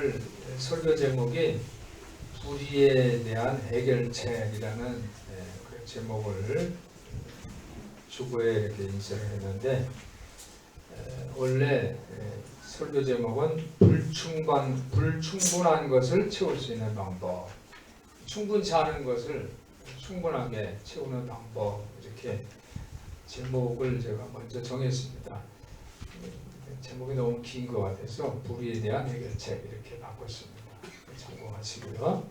오늘 설교 제목이 불의에 대한 해결책이라는 그 제목을 주보에 이렇게 인쇄를 했는데, 원래 설교 제목은 불충분한 것을 채울 수 있는 방법, 충분치 않은 것을 충분하게 채우는 방법, 이렇게 제목을 제가 먼저 정했습니다. 제목이 너무 긴 것 같아서 불의에 대한 해결책 이렇게 바꿨습니다. 참고하시고요.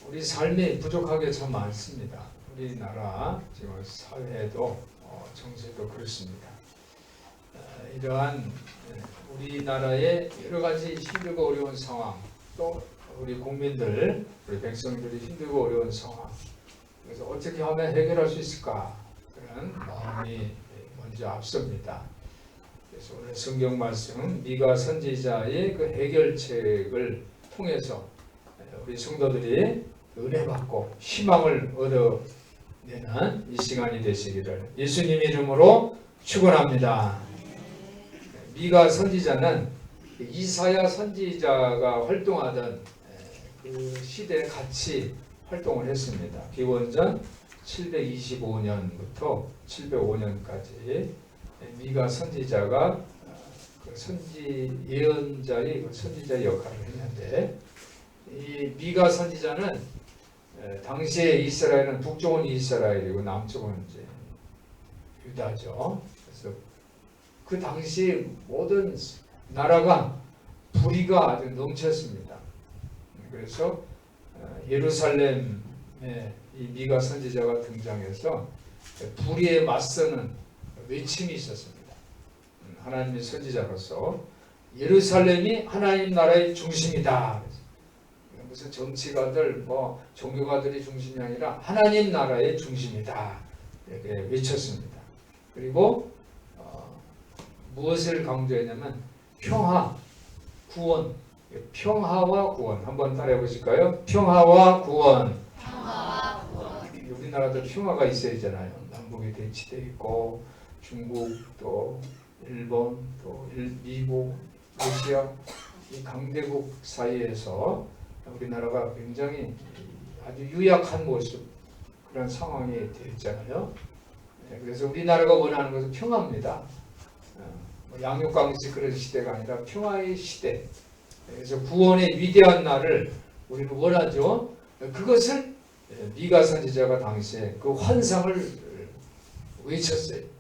우리 삶이 부족하게 참 많습니다. 우리나라 지금 사회도 정세도 그렇습니다. 이러한 우리나라의 여러 가지 힘들고 어려운 상황, 또 우리 국민들, 우리 백성들이 힘들고 어려운 상황, 그래서 어떻게 하면 해결할 수 있을까, 그런 마음이 먼저 앞섭니다. 그래서 오늘 성경 말씀 미가 선지자의 그 해결책을 통해서 우리 성도들이 은혜 받고 희망을 얻어내는 이 시간이 되시기를 예수님 이름으로 축원합니다. 미가 선지자는 이사야 선지자가 활동하던 그 시대에 같이 활동을 했습니다. 기원전 725년부터 705년까지 미가 선지자가 그 예언자의 그 선지자 역할을 했는데, 이 미가 선지자는 당시에 이스라엘은 북쪽은 이스라엘이고 남쪽은 이제 유다죠. 그래서 그 당시 모든 나라가 불의가 아주 넘쳤습니다. 그래서 예루살렘에 이 미가 선지자가 등장해서 불의에 맞서는 외침이 있었습니다. 하나님의 선지자로서 예루살렘이 하나님 나라의 중심이다. 무슨 정치가들, 종교가들이 중심이 아니라 하나님 나라의 중심이다. 이렇게 외쳤습니다. 그리고 무엇을 강조했냐면 평화, 구원, 평화와 구원. 한번 따라해 보실까요? 평화와 구원. 평화와 구원. 우리나라도 평화가 있어야 되잖아요. 남북이 대치돼 있고, 중국, 또 일본, 또 미국, 러시아, 이 강대국 사이에서 우리나라가 굉장히 아주 유약한 모습, 그런 상황이 되었잖아요. 그래서 우리나라가 원하는 것은 평화입니다. 양육강식 그런 시대가 아니라 평화의 시대. 그래서 구원의 위대한 날을 우리는 원하죠. 그것을 미가 선지자가 당시에 그 환상을 외쳤어요.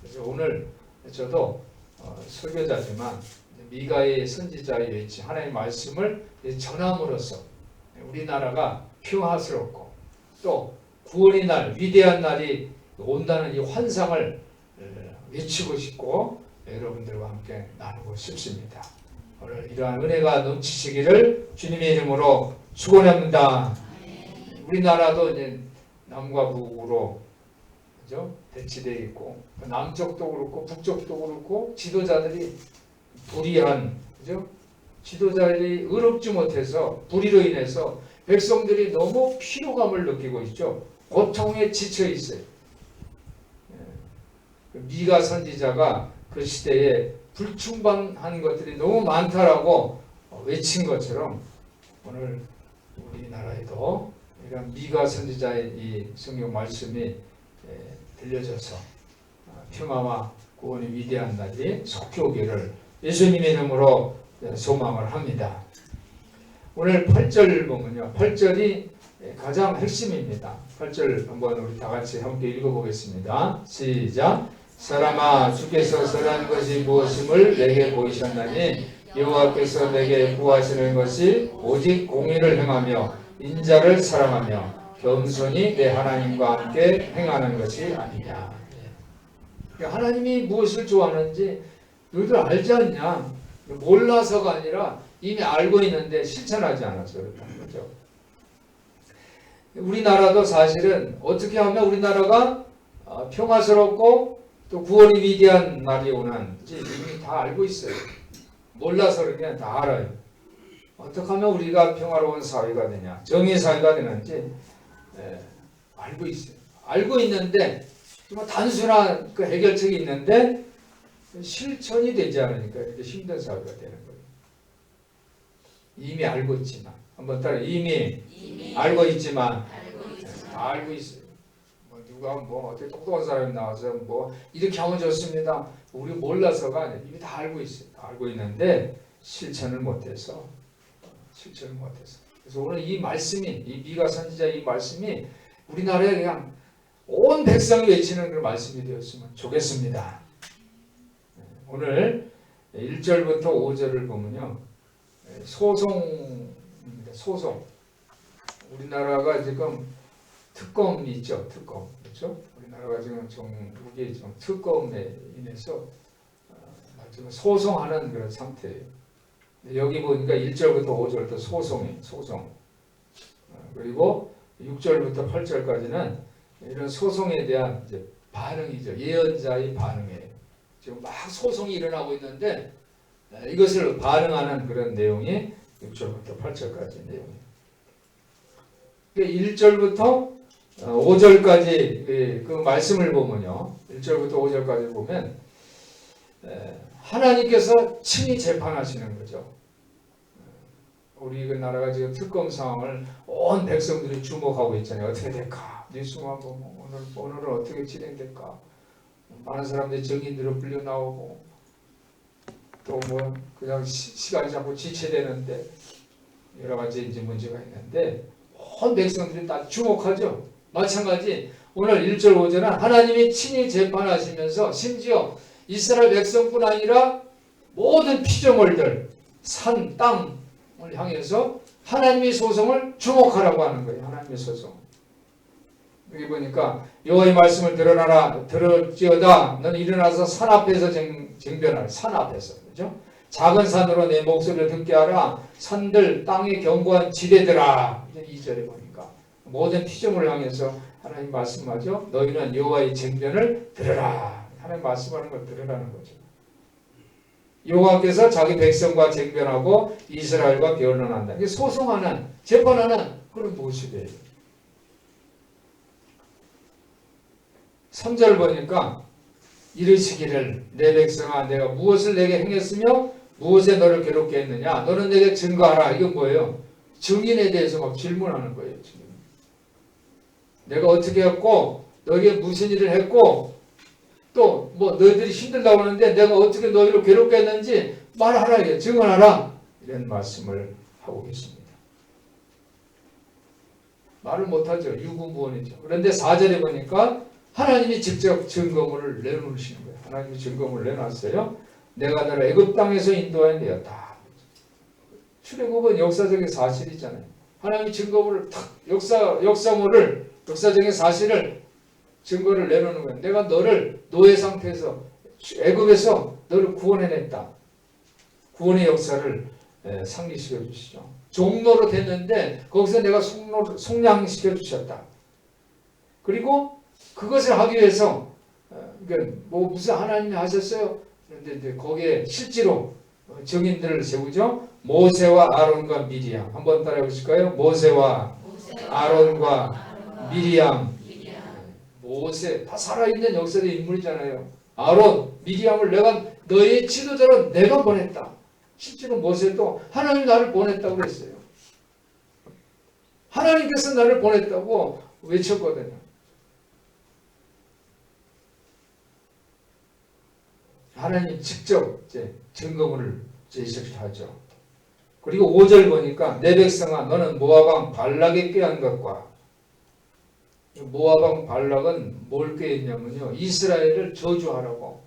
그래서 오늘 저도 설교자지만 미가의 선지자의 외치, 하나님의 말씀을 전함으로써 우리나라가 평화스럽고 또 구원의 날, 위대한 날이 온다는 이 환상을 외치고 싶고 여러분들과 함께 나누고 싶습니다. 오늘 이러한 은혜가 넘치시기를 주님의 이름으로 축원합니다. 우리나라도 이제 남과 북으로 그죠? 대치되어 있고, 남쪽도 그렇고 북쪽도 그렇고, 지도자들이 불의한, 그죠? 지도자들이 의롭지 못해서 불의로 인해서 백성들이 너무 피로감을 느끼고 있죠. 고통에 지쳐 있어요. 미가 선지자가 그 시대에 불충분한 것들이 너무 많다라고 외친 것처럼 오늘 우리나라에도 이런 미가 선지자의 이 성경 말씀이 들려져서 평화와 구원의 위대한 날이 속히 오기를 예수님의 이름으로 소망을 합니다. 오늘 8절 보면요, 8절이 가장 핵심입니다. 8절 한번 우리 다 같이 함께 읽어보겠습니다. 시작. 사람아, 주께서 선한 것이 무엇임을 내게 보이셨나니 여호와께서 내게 구하시는 것이 오직 공의를 행하며 인자를 사랑하며 겸손히 내 하나님과 함께 행하는 것이 아니냐. 하나님이 무엇을 좋아하는지 너희들 알지 않냐? 몰라서가 아니라 이미 알고 있는데 실천하지 않아서 그렇다는 거죠. 우리나라도 사실은 어떻게 하면 우리나라가 평화스럽고 또 구원이 위대한 날이 오는지 이미 다 알고 있어요. 몰라서 그냥 다 알아요. 어떻게 하면 우리가 평화로운 사회가 되냐, 정의 사회가 되는지 알고 있어요. 알고 있는데 정말 단순한 그 해결책이 있는데 실천이 되지 않으니까 이렇게 힘든 사회가 되는 거예요. 이미 알고 있지만. 한번 따라 이미 알고 있지만. 다 알고 있어요. 뭐 누가 뭐 어떻게 똑똑한 사람이 나와서 뭐 이렇게 하면 좋습니다. 우리 몰라서가 아니라 이미 다 알고 있어요. 다 알고 있는데 실천을 못해서. 그래서 오늘 이 말씀이, 이 미가 선지자 이 말씀이 우리나라에 그냥 온 백성이 외치는 그런 말씀이 되었으면 좋겠습니다. 오늘 1절부터 5절을 보면요. 소송입니다. 소송. 우리나라가 지금 특검이 있죠. 특검. 그렇죠? 우리나라가 지금 전국이 좀 특검에 인해서 지금 소송하는 그런 상태예요. 여기 보니까 1절부터 5절부터 소송이에요. 소송. 그리고 6절부터 8절까지는 이런 소송에 대한 이제 반응이죠. 예언자의 반응이에요. 지금 막 소송이 일어나고 있는데 이것을 반응하는 그런 내용이 6절부터 8절까지 내용이에요. 1절부터 5절까지 그 말씀을 보면요. 1절부터 5절까지 보면 하나님께서 친히 재판하시는 거죠. 우리 그 나라가 지금 특검 상황을 온 백성들이 주목하고 있잖아요. 어떻게 될까? 뉴스만 보면 오늘은 어떻게 진행될까? 많은 사람들이 정인들로 불려 나오고 또 뭐 그냥 시간이 자꾸 지체되는데 여러 가지 이제 문제가 있는데 온 백성들이 다 주목하죠. 마찬가지 오늘 1절 5절은 하나님이 친히 재판하시면서 심지어 이스라엘 백성뿐 아니라 모든 피조물들, 산, 땅을 향해서 하나님의 소송을 주목하라고 하는 거예요. 하나님의 소송. 여기 보니까 여호와의 말씀을 들을지어다 너는 일어나서 산 앞에서 쟁변하라. 산 앞에서. 그죠? 작은 산으로 내 목소리를 듣게 하라. 산들 땅의 견고한 지대들아. 2절에 보니까 모든 피조물을 향해서 하나님 말씀하죠. 너희는 여호와의 쟁변을 들으라. 하나님 말씀하는 걸 들으라는 거죠. 여호와께서 자기 백성과 쟁변하고 이스라엘과 변론한다. 이게 소송하는, 재판하는 그런 모습이에요. 3절 보니까 이르시기를 내 백성아 내가 무엇을 내게 행했으며 무엇에 너를 괴롭게 했느냐 너는 내게 증거하라. 이건 뭐예요? 증인에 대해서 막 질문하는 거예요. 지금. 내가 어떻게 했고 너에게 무슨 일을 했고 또 뭐 너희들이 힘들다고 하는데 내가 어떻게 너희를 괴롭게 했는지 말하라. 증언하라. 이런 말씀을 하고 계십니다. 말을 못하죠. 유구무원이죠. 그런데 4절에 보니까 하나님이 직접 증거물을 내놓으시는 거예요. 하나님이 증거물을 내놨어요. 내가 너를 애굽 땅에서 인도하여 내었다. 출애굽은 역사적인 사실이잖아요. 하나님이 증거물을 역사적인 사실을 증거를 내놓는 거예요. 내가 너를 노예 상태에서 애굽에서 너를 구원해냈다. 구원의 역사를 상기시켜 주시죠. 종로로 됐는데 거기서 내가 속량시켜 주셨다. 그리고 그것을 하기 위해서 뭐 무슨 하나님이 하셨어요? 그런데 거기에 실제로 증인들을 세우죠. 모세와 아론과 미리암. 한번 따라해 보실까요? 모세와 아론과 미리암. 모세 다 살아있는 역사의 인물이잖아요. 아론, 미리암을 내가 너의 지도자로 내가 보냈다. 실제로 모세도 하나님이 나를 보냈다고 그랬어요. 하나님께서 나를 보냈다고 외쳤거든요. 하나님 직접 이제 증거물을 제시하죠. 그리고 5절 보니까 내 백성아 너는 모압 왕 발락에 꾀한 것과 모압 왕 발락은 뭘 꾀했냐면요. 이스라엘을 저주하라고.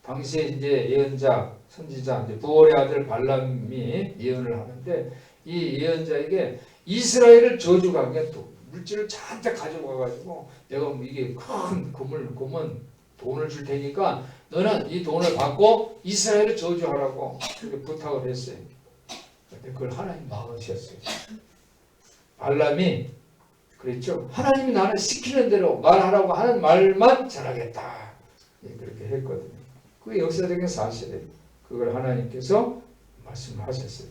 당시에 이제 예언자, 선지자, 이제 부올의 아들 발람이 예언을 하는데 이 예언자에게 이스라엘을 저주가 그냥 또 물질을 잔뜩 가져와가지고 내가 이게 큰 금은 돈을 줄 테니까 너는 이 돈을 받고 이스라엘을 저주하라고 부탁을 했어요. 근데 그걸 하나님 막으셨어요. 발람이 그랬죠. 하나님이 나를 시키는 대로 말하라고 하는 말만 전하겠다. 그렇게 했거든요. 그게 역사적인 사실이에요. 그걸 하나님께서 말씀하셨어요.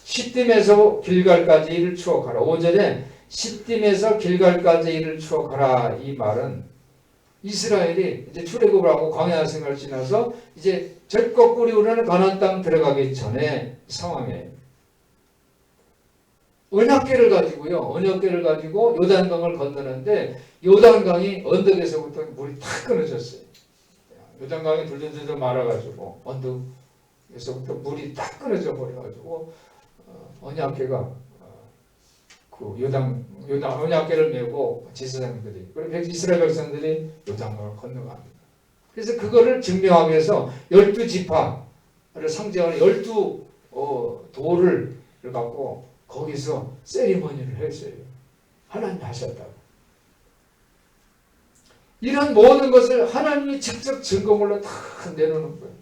시딤에서 길갈까지 이를 추억하라. 5절에 시딤에서 길갈까지 이를 추억하라. 이 말은 이스라엘이 이제 출애굽을 하고 광야 생활을 지나서 이제 젖과 꿀이 흐르는 가나안 땅 들어가기 전에 상황이에요. 언약궤를 가지고요. 언약궤를 가지고 요단강을 건너는데 요단강이 언덕에서부터 물이 탁 끊어졌어요. 요단강이 둘둘둘 말아가지고 언덕에서부터 물이 탁 끊어져 버려가지고 언약궤가 그 언약궤를 메고 제사장들이 그리고 이스라엘 백성들이 요단강을 건너갑니다. 그래서 그거를 증명하기 위해서 12지파를 상징하는 12돌을 갖고 거기서 세리머니를 했어요. 하나님이 하셨다고. 이런 모든 것을 하나님이 직접 증거물로 다 내놓는 거예요.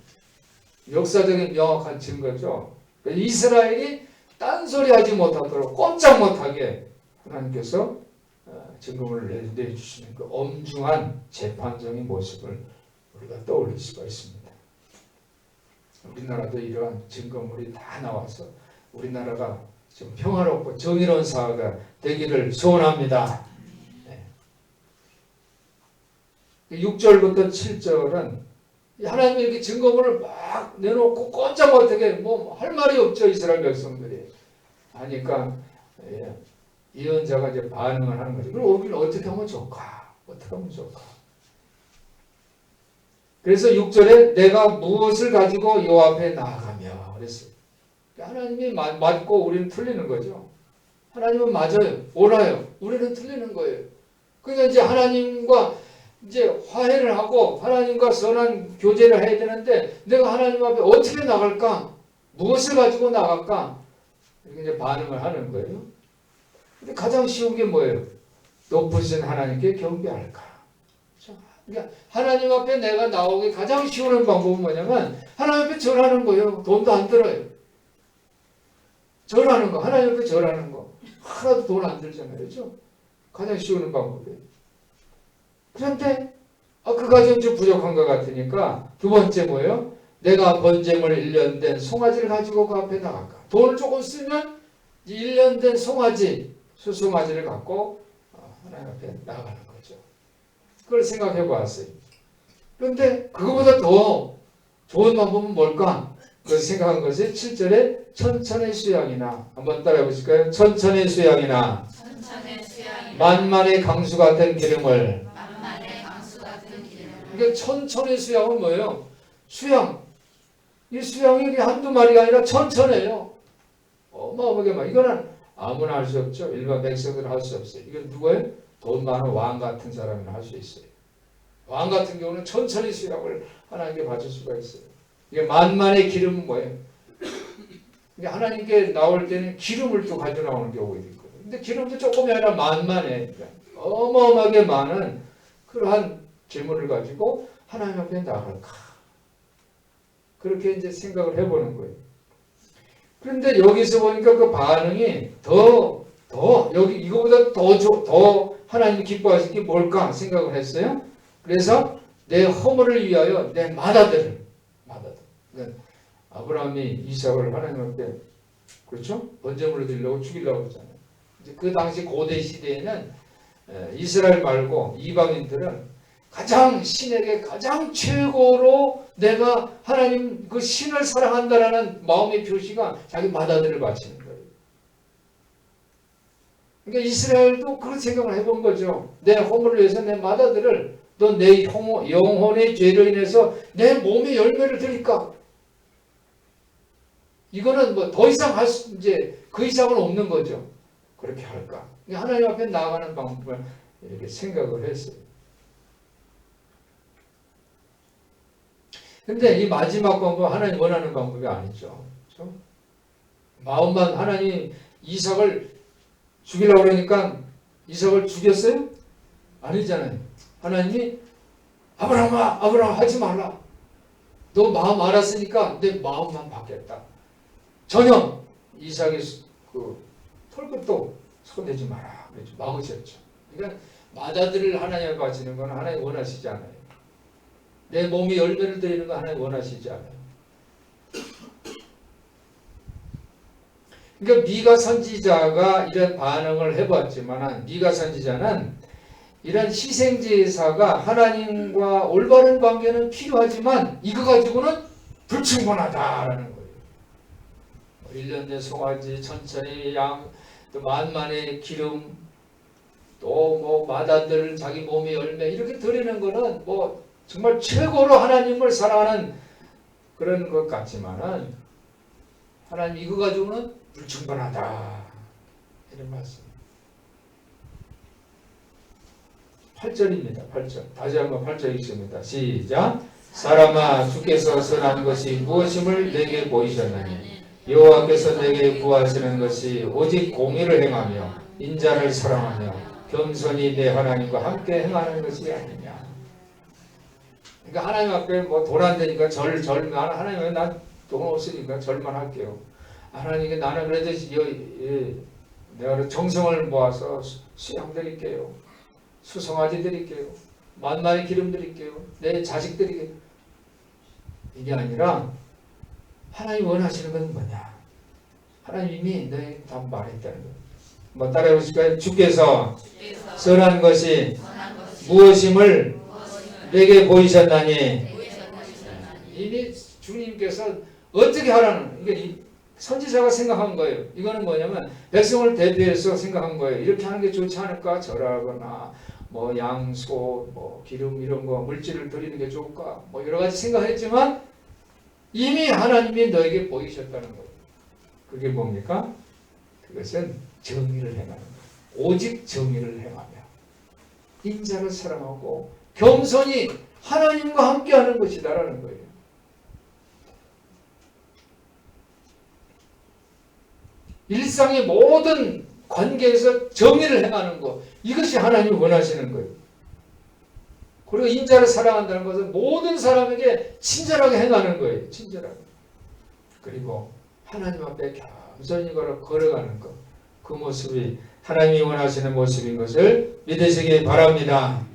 역사적인 명확한 증거죠. 이스라엘이 딴소리하지 못하도록 꼼짝 못하게 하나님께서 증거물을 내주시는 그 엄중한 재판적인 모습을 우리가 떠올릴 수가 있습니다. 우리나라도 이러한 증거물이 다 나와서 우리나라가 좀 평화롭고 정의로운 사회가 되기를 소원합니다. 6절부터 7절은 하나님이 이렇게 증거물을 막 내놓고 꼼짝 못하게 뭐 할 말이 없죠. 이스라엘 백성들이 하니까 예언자가 이제 반응을 하는 거죠. 그럼 우리는 어떻게 하면 좋을까? 어떻게 하면 좋을까? 그래서 6절에 내가 무엇을 가지고 요 앞에 나아가며 그랬어요. 하나님이 맞고 우리는 틀리는 거죠. 하나님은 맞아요. 옳아요. 우리는 틀리는 거예요. 그러니까 이제 하나님과 이제 화해를 하고 하나님과 선한 교제를 해야 되는데 내가 하나님 앞에 어떻게 나갈까? 무엇을 가지고 나갈까? 이렇게 이제 반응을 하는 거예요. 근데 가장 쉬운 게 뭐예요? 높으신 하나님께 경배할까? 그러니까 하나님 앞에 내가 나오기 가장 쉬운 방법은 뭐냐면 하나님 앞에 절하는 거예요. 돈도 안 들어요. 절하는 거. 하나님 앞에 절하는 거. 하나도 돈 안 들잖아요. 그렇죠? 가장 쉬운 방법이에요. 그런데 그 가정 좀 부족한 것 같으니까 두 번째 뭐예요? 내가 번제물 1년 된 송아지를 가지고 그 앞에 나갈까? 돈을 조금 쓰면 1년 된 송아지, 수송아지를 갖고 하나님 앞에 나가는 거죠. 그걸 생각해 보았어요. 그런데 그거보다 더 좋은 방법은 뭘까? 그걸 생각한 것이 7절에 천천의 수양이나 한번 따라해 보실까요? 천천의 수양이나 만만의 강수 같은 기름을. 그러니까 천천의 수양은 뭐예요? 수양. 이 수양이 한두 마리가 아니라 천천해요. 어마어마하게 많아. 이거는 아무나 할 수 없죠. 일반 백성들은 할 수 없어요. 이건 누구예요? 돈 많은 왕 같은 사람이 할 수 있어요. 왕 같은 경우는 천천히 수양을 하나님께 바칠 수가 있어요. 이게 만만의 기름은 뭐예요? 그러니까 하나님께 나올 때는 기름을 또 가져 나오는 경우가 있거든요. 근데 기름도 조금이 아니라 만만해. 그러니까 어마어마하게 많은 그러한 재물을 가지고 하나님 앞에 나갈까? 그렇게 이제 생각을 해보는 거예요. 그런데 여기서 보니까 그 반응이 더 여기 이거보다 더 하나님이 기뻐하실 게 뭘까 생각을 했어요. 그래서 내 허물을 위하여 내 맏아들을 그러니까 아브라함이 이삭을 하나님 앞에 그렇죠? 번제물을 드리려고 죽이려고 하잖아요. 이제 그 당시 고대 시대에는 이스라엘 말고 이방인들은 가장 신에게 가장 최고로 내가 하나님 그 신을 사랑한다라는 마음의 표시가 자기 맏아들을 바치는 거예요. 그러니까 이스라엘도 그런 생각을 해본 거죠. 내 허물을 위해서 내 맏아들을 또 내 영혼의 죄로 인해서 내 몸의 열매를 드릴까? 이거는 뭐 더 이상 이제 그 이상은 없는 거죠. 그렇게 할까? 하나님 앞에 나아가는 방법을 이렇게 생각을 했어요. 근데 이 마지막 방법 하나님 원하는 방법이 아니죠. 그렇죠? 마음만 하나님 이삭을 죽이려고 그러니까 이삭을 죽였어요? 아니잖아요. 하나님이 아브라함 하지 말라. 너 마음 알았으니까 내 마음만 받겠다. 전혀 이삭의 그 털끝도 손대지 마라. 그랬죠. 막으셨죠. 그러니까 맏아들을 하나님에 바치는 건 하나님 원하시지 않아요. 내 몸이 열매를 드리는 거 하나님 원하시지 않아요. 그러니까 미가 선지자가 이런 반응을 해봤지만 미가 선지자는 이런 희생제사가 하나님과 올바른 관계는 필요하지만 이거 가지고는 불충분하다라는 거예요. 1년 된 송아지, 천천히 양, 또 만만의 기름, 또 뭐 마다들 자기 몸의 열매 이렇게 드리는 거는 뭐 정말 최고로 하나님을 사랑하는 그런 것 같지만은 하나님 이거 가지고는 불충분하다 이런 말씀. 8절입니다. 8절. 다시 한번 8절 읽습니다. 시작. 사람아 주께서 선한 것이 무엇임을 내게 보이셨나니 여호와께서 내게 구하시는 것이 오직 공의를 행하며 인자를 사랑하며 겸손히 내 하나님과 함께 행하는 것이 아니냐. 그러니까 하나님 앞에 뭐 돈 안 되니까 하나님은 난 돈 없으니까 절만 할게요. 하나님께 나는 그래도 내가 정성을 모아서 수양 드릴게요. 수송아지 드릴게요. 만만의 기름 드릴게요. 내 자식 드릴게요. 이게 아니라 하나님 원하시는 건 뭐냐. 하나님이 너희 다 말했다는 거예요. 뭐 따라해 보실까요? 주께서 선한 것이 무엇임을 내게 보이셨나니 이미 주님께서 어떻게 하라는 이게 선지자가 생각한 거예요. 이거는 뭐냐면 백성을 대표해서 생각한 거예요. 이렇게 하는 게 좋지 않을까? 절하거나 뭐 양소, 뭐 기름 이런 거 물질을 드리는 게 좋을까? 뭐 여러 가지 생각했지만 이미 하나님이 너에게 보이셨다는 거예요. 그게 뭡니까? 그것은 정의를 행하는 거예요. 오직 정의를 행하며 인자를 사랑하고 겸손히 하나님과 함께하는 것이다라는 거예요. 일상의 모든 관계에서 정의를 행하는 것, 이것이 하나님이 원하시는 거예요. 그리고 인자를 사랑한다는 것은 모든 사람에게 친절하게 행하는 거예요. 친절하게. 그리고 하나님 앞에 겸손히 걸어가는 것, 그 모습이 하나님이 원하시는 모습인 것을 믿으시기 바랍니다.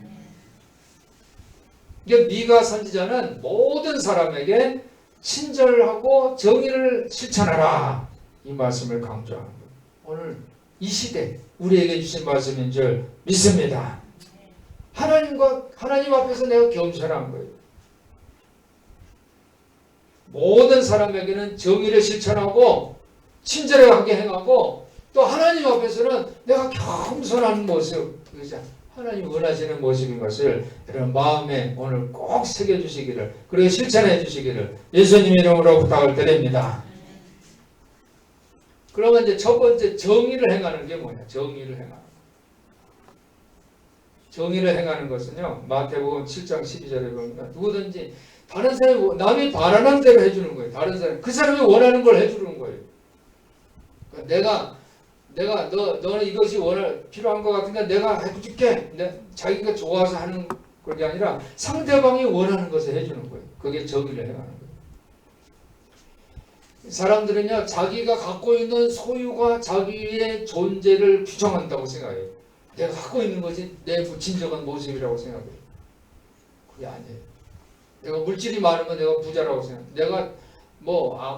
미가 선지자는 모든 사람에게 친절하고 정의를 실천하라, 이 말씀을 강조하는 거예요. 오늘 이 시대 우리에게 주신 말씀인 줄 믿습니다. 하나님 앞에서 내가 겸손한 거예요. 모든 사람에게는 정의를 실천하고 친절하게 행하고 또 하나님 앞에서는 내가 겸손한 모습, 하나님 원하시는 모습인 것을 여러분 마음에 오늘 꼭 새겨주시기를, 그리고 실천해 주시기를 예수님 이름으로 부탁을 드립니다. 그러면 이제 첫 번째 정의를 행하는 게 뭐냐? 정의를 행하는 것. 정의를 행하는 것은요, 마태복음 7장 12절에 보면 누구든지 다른 사람이 남이 바라는 대로 해주는 거예요. 다른 사람, 그 사람이 원하는 걸 해주는 거예요. 그러니까 내가 너는 이것이 필요한 것 같으니까 내가 해줄게. 자기가 좋아서 하는 것이 아니라 상대방이 원하는 것을 해주는 거예요. 그게 정의를 행하는 거예요. 사람들은요, 자기가 갖고 있는 소유가 자기의 존재를 규정한다고 생각해요. 내가 갖고 있는 것이 내 진정한 모습이라고 생각해요. 그게 아니에요. 내가 물질이 많으면 내가 부자라고 생각해요. 내가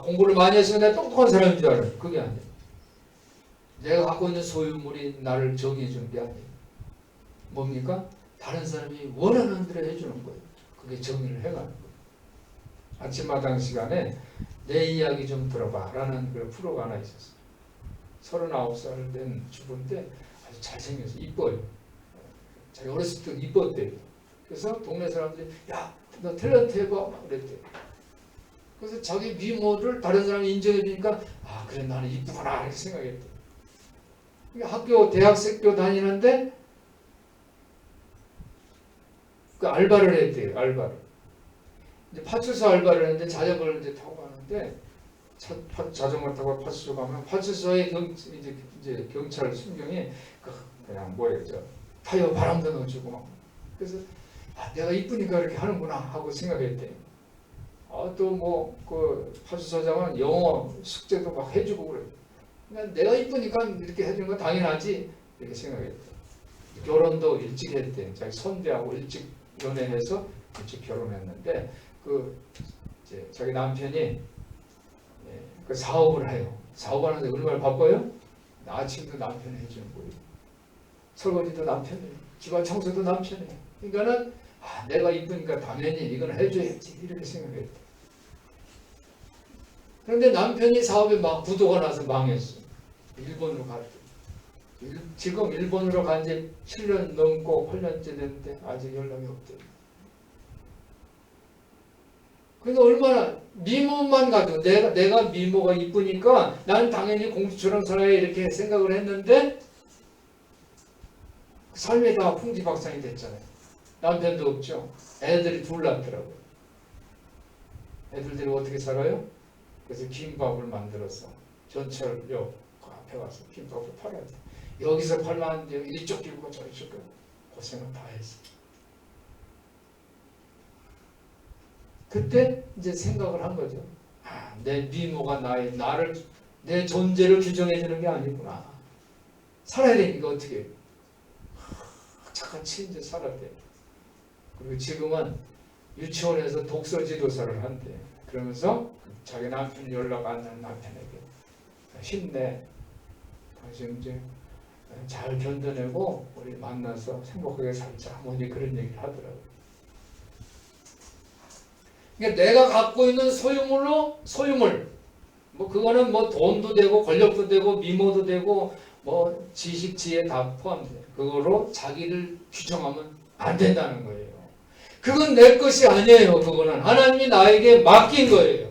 공부를 많이 했으면 내가 똑똑한 사람인 줄 알아요. 그게 아니에요. 내가 갖고 있는 소유물이 나를 정의해 주는 게 아니에요. 뭡니까? 다른 사람이 원하는 대로 해주는 거예요. 그게 정의를 해가는 거예요. 아침마당 시간에 내 이야기 좀 들어봐 라는 그 프로가 하나 있었어요. 39살 된 주부인데 아주 잘생겨서 이뻐요. 자기 어렸을 때 이뻤대요. 그래서 동네 사람들이 야, 너 탤런트 해봐 그랬대요. 그래서 자기 미모를 다른 사람이 인정해 주니까 아, 그래 나는 이쁘구나 이렇게 생각했대요. 대학교 다니는데 그 알바를 했대요. 알바를. 이제 파출소 알바를 했는데 자전거를 이제 타고 가는데 자전거 타고 파출소 가면 파출소의 이제 경찰 순경이 그냥 타이어 바람도 넣어주고 막. 그래서 내가 이쁘니까 이렇게 하는구나 하고 생각했대요. 또 그 파출소장은 영어 숙제도 막 해주고 그래. 그러니까 내가 이쁘니까 이렇게 해주는 건 당연하지 이렇게 생각했대. 결혼도 일찍 했대. 자기 선배하고 일찍 연애해서 일찍 결혼했는데 이제 자기 남편이 그 사업을 해요. 사업하는데 얼마나 바빠요? 아침도 남편이 해주는 거예요. 설거지도 남편이, 집안 청소도 남편이. 그러니까는 내가 이쁘니까 당연히 이건 해줘야지 이렇게 생각했대. 그런데 남편이 사업에 막 부도가 나서 망했어. 일본으로 갔대. 지금 일본으로 간 지 7년 넘고 8년째 됐는데 아직 연락이 없대요. 그러니까 얼마나 미모만 가지고 내가 미모가 이쁘니까 나는 당연히 공주처럼 살아야 이렇게 생각을 했는데 삶이 다 풍지박산이 됐잖아요. 남편도 없죠. 애들이 둘 낳더라고요. 애들들이 어떻게 살아요? 그래서 김밥을 만들어서 전철역 앞에 가서 김밥을 팔아야 돼. 여기서 팔면 이쪽 끼고 저쪽 끼고 고생을 다 했어. 그때 이제 생각을 한 거죠. 아, 내 미모가 나를 내 존재를 규정해 주는 게 아니구나. 살아야 되니까 어떻게 착같이 이제 살아야 돼. 그리고 지금은 유치원에서 독서 지도사를 한대. 그러면서 자기 남편 연락 안 하는 남편에게 힘내. 당신 이제 잘 견뎌내고 우리 만나서 행복하게 살자. 뭐 이제 그런 얘기를 하더라고요. 그러니까 내가 갖고 있는 소유물, 뭐 그거는 뭐 돈도 되고 권력도 되고 미모도 되고 뭐 지식, 지혜 다 포함돼요. 그거로 자기를 규정하면 안 된다는 거예요. 그건 내 것이 아니에요. 그거는 하나님이 나에게 맡긴 거예요.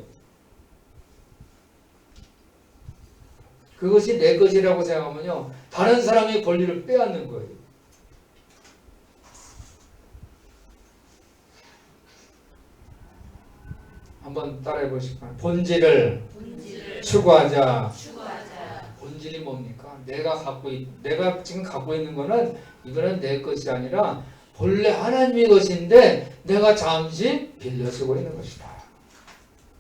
그것이 내 것이라고 생각하면요, 다른 사람의 권리를 빼앗는 거예요. 한번 따라해 보실까요? 본질을 추구하자. 본질이 뭡니까? 내가 지금 갖고 있는 거는 이거는 내 것이 아니라 본래 하나님의 것인데 내가 잠시 빌려 쓰고 있는 것이다.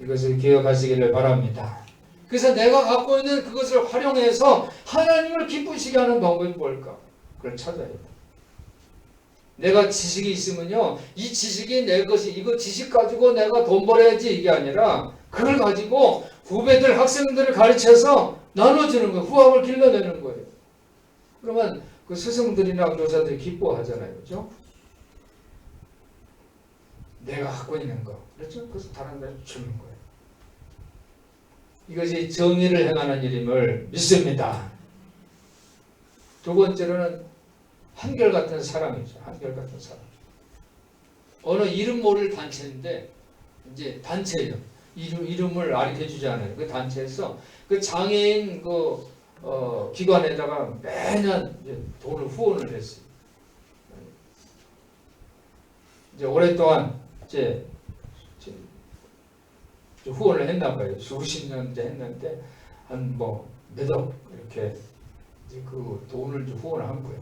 이것을 기억하시기를 바랍니다. 그래서 내가 갖고 있는 그것을 활용해서 하나님을 기쁘시게 하는 방법이 뭘까? 그걸 찾아야 돼. 내가 지식이 있으면요, 이 지식이 내 것이, 이거 지식 가지고 내가 돈 벌어야지 이게 아니라 그걸 가지고 후배들, 학생들을 가르쳐서 나눠주는 거예요. 후학을 길러내는 거예요. 그러면 그 스승들이나 교사들이 기뻐하잖아요. 그렇죠? 내가 갖고 있는 거. 그렇죠? 그래서 다른 데를 주는 거예요. 이것이 정의를 행하는 일임을 믿습니다. 두 번째로는 한결같은 사람이죠. 한결같은 사람. 어느 이름 모를 단체인데 이제 단체예요. 이름을 알려주지 않아요. 그 단체에서 그 장애인 기관에다가 매년 이제 돈을 후원을 했어요. 이제 오랫동안 이제 후원을 했나 봐요. 수십 년째 했는데 한 뭐 몇억 이렇게 이제 그 돈을 후원을 한 거예요.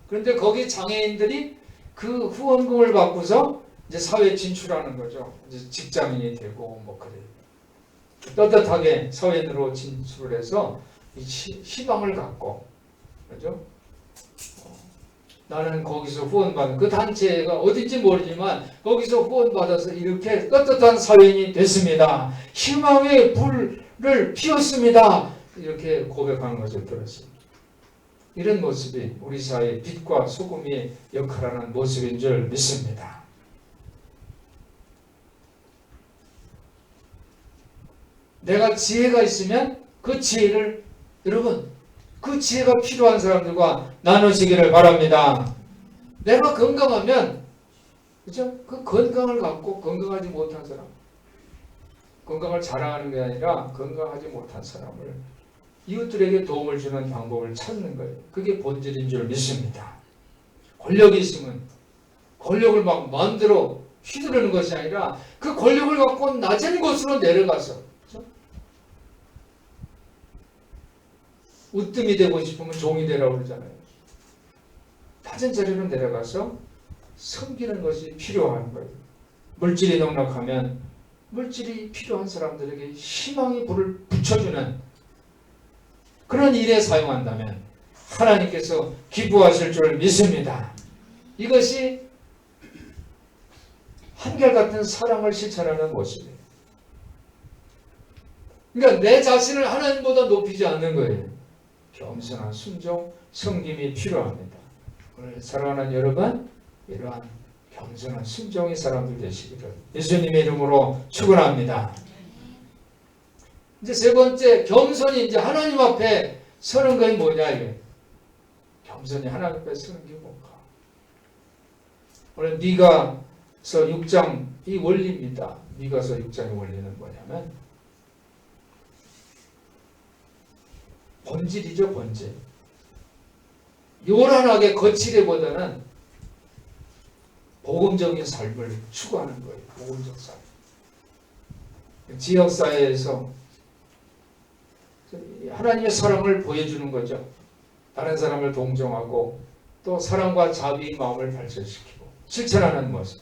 그런데 거기 장애인들이 그 후원금을 받고서 이제 사회에 진출하는 거죠. 이제 직장인이 되고 뭐 그래요. 떳떳하게 사회인으로 진출을 해서 희망을 갖고, 그죠? 나는 거기서 후원받은 그 단체가 어딘지 모르지만 거기서 후원받아서 이렇게 떳떳한 사회인이 됐습니다. 희망의 불을 피웠습니다. 이렇게 고백하는 것을 들었습니다. 이런 모습이 우리 사회의 빛과 소금의 역할하는 모습인 줄 믿습니다. 내가 지혜가 있으면 그 지혜를 여러분, 그 지혜가 필요한 사람들과 나누시기를 바랍니다. 내가 건강하면, 그죠? 그 건강을 갖고 건강하지 못한 사람, 건강을 자랑하는 게 아니라 건강하지 못한 사람을 이웃들에게 도움을 주는 방법을 찾는 거예요. 그게 본질인 줄 믿습니다. 권력이 있으면 권력을 막 만들어 휘두르는 것이 아니라 그 권력을 갖고 낮은 곳으로 내려가서, 그렇죠? 으뜸이 되고 싶으면 종이 되라고 그러잖아요. 낮은 자리로 내려가서 섬기는 것이 필요한 거예요. 물질이 넉넉하면 물질이 필요한 사람들에게 희망의 불을 붙여주는 그런 일에 사용한다면 하나님께서 기뻐하실 줄 믿습니다. 이것이 한결같은 사랑을 실천하는 모습이에요. 그러니까 내 자신을 하나님보다 높이지 않는 거예요. 겸손한 순종, 섬김이 필요합니다. 오늘 사랑하는 여러분, 이러한 겸손한 순종의 사람들 되시기를 예수님의 이름으로 축원합니다. 이제 세 번째, 겸손이 이제 하나님 앞에 서는 것이 뭐냐 이게. 겸손히 하나님 앞에 서는 게 뭔가. 오늘 미가서 6장 이 원리입니다. 미가서 6장의 원리는 뭐냐면 본질이죠, 본질. 요란하게 거칠기보다는 복음적인 삶을 추구하는 거예요. 복음적 삶. 지역사회에서 하나님의 사랑을 보여주는 거죠. 다른 사람을 동정하고 또 사랑과 자비의 마음을 발전시키고 실천하는 모습.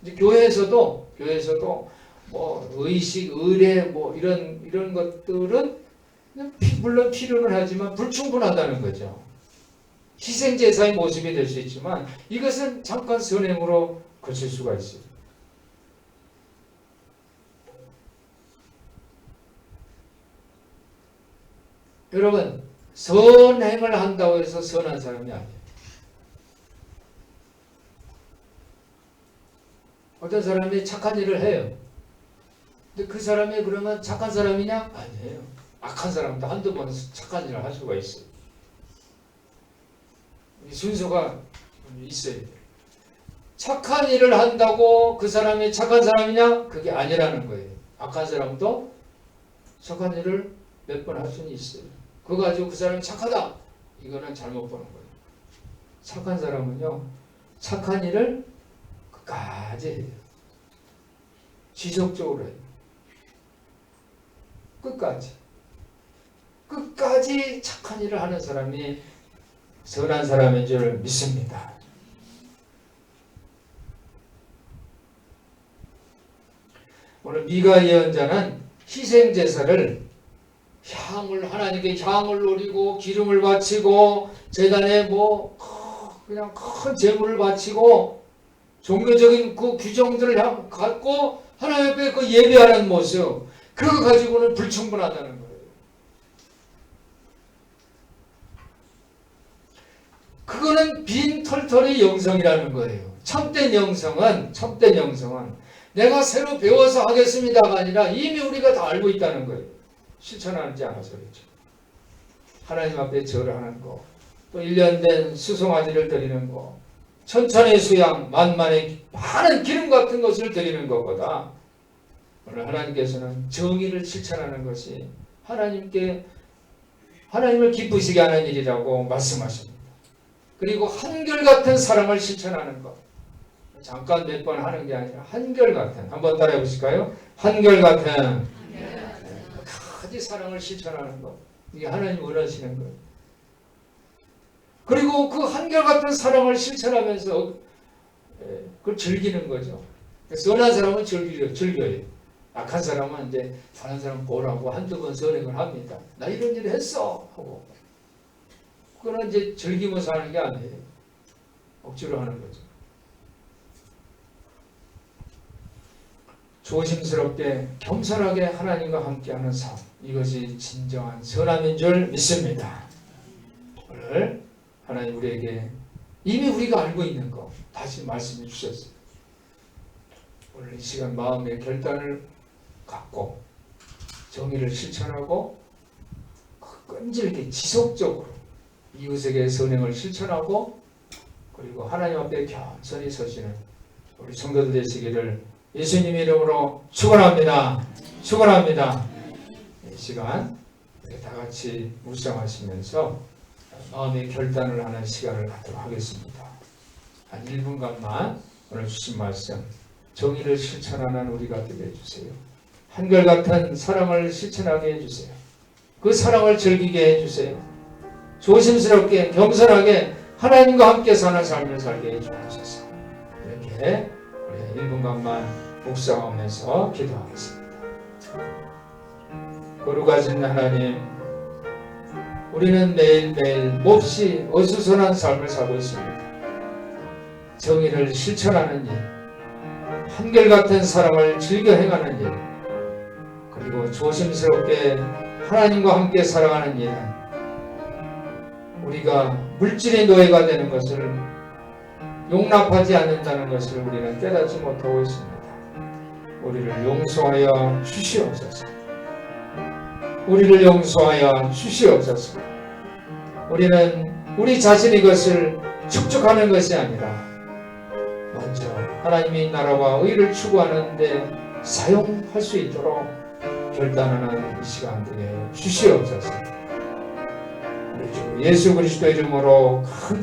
이제 교회에서도 뭐 의식, 의례 뭐 이런 것들은 물론 필요는 하지만 불충분하다는 거죠. 희생제사의 모습이 될 수 있지만 이것은 잠깐 선행으로 거칠 수가 있어요. 여러분, 선행을 한다고 해서 선한 사람이 아니에요. 어떤 사람이 착한 일을 해요. 근데 그 사람이 그러면 착한 사람이냐? 아니에요. 악한 사람도 한두 번 착한 일을 할 수가 있어요. 순서가 있어야 돼요. 착한 일을 한다고 그 사람이 착한 사람이냐? 그게 아니라는 거예요. 악한 사람도 착한 일을 몇 번 할 수는 있어요. 그거 가지고 그 사람이 착하다. 이거는 잘못 보는 거예요. 착한 사람은요, 착한 일을 끝까지 해요. 지속적으로 해요. 끝까지 착한 일을 하는 사람이 선한 사람인 줄 믿습니다. 오늘 미가 예언자는 희생제사를 하나님께 향을 노리고 기름을 바치고 제단에 뭐 그냥 큰 제물을 바치고 종교적인 그 규정들을 갖고 하나님 앞에 그 예배하는 모습, 그거 가지고는 불충분하다는 거예요. 그거는 빈 털털의 영성이라는 거예요. 참된 영성은 내가 새로 배워서 하겠습니다가 아니라 이미 우리가 다 알고 있다는 거예요. 실천하지 않아서 그렇죠. 하나님 앞에 절을 하는 거, 또 1년 된 수송아지를 드리는 거, 천천의 수양, 만만의 많은 기름 같은 것을 드리는 것보다 오늘 하나님께서는 정의를 실천하는 것이 하나님을 기쁘시게 하는 일이라고 말씀하십니다. 그리고 한결같은 사랑을 실천하는 것. 잠깐 몇 번 하는 게 아니라 한결같은, 한번 따라해 보실까요? 한결같은 끝까지 사랑을 실천하는 것. 이게 하나님 원하시는 거예요. 그리고 그 한결같은 사랑을 실천하면서 그걸 즐기는 거죠. 선한 사람은 즐겨요. 악한 사람은 이제 다른 사람 보라고 한두 번 선행을 합니다. 나 이런 일을 했어 하고. 그건 이제 즐기면서 하는 게 아니에요. 억지로 하는 거죠. 조심스럽게 겸손하게 하나님과 함께하는 삶, 이것이 진정한 선함인 줄 믿습니다. 오늘 하나님 우리에게 이미 우리가 알고 있는 거 다시 말씀해 주셨어요. 오늘 이 시간 마음의 결단을 갖고 정의를 실천하고 끈질기게 지속적으로 이웃에게 선행을 실천하고 그리고 하나님 앞에 겸손히 서시는 우리 성도들 되시기를 예수님 이름으로 축원합니다. 축원합니다. 이 시간 다 같이 묵상하시면서 마음의 결단을 하는 시간을 갖도록 하겠습니다. 한 1분간만 오늘 주신 말씀 정의를 실천하는 우리가 되게 해주세요. 한결같은 사랑을 실천하게 해주세요. 그 사랑을 즐기게 해주세요. 조심스럽게 겸손하게 하나님과 함께 사는 삶을 살게 해주옵소서. 이렇게 우리 1분간만 묵상하면서 기도하겠습니다. 거룩하신 하나님, 우리는 매일매일 몹시 어수선한 삶을 살고 있습니다. 정의를 실천하는 일, 한결같은 사랑을 즐겨 행하는 일, 그리고 조심스럽게 하나님과 함께 살아가는 일은 우리가 물질의 노예가 되는 것을 용납하지 않는다는 것을 우리는 깨닫지 못하고 있습니다. 우리를 용서하여 주시옵소서. 우리를 용서하여 주시옵소서. 우리는 우리 자신이 이것을 축적하는 것이 아니라 먼저 하나님의 나라와 의를 추구하는데 사용할 수 있도록 결단하는 이 시간 되게 주시옵소서. 우리 주 예수 그리스도 이름으로 큰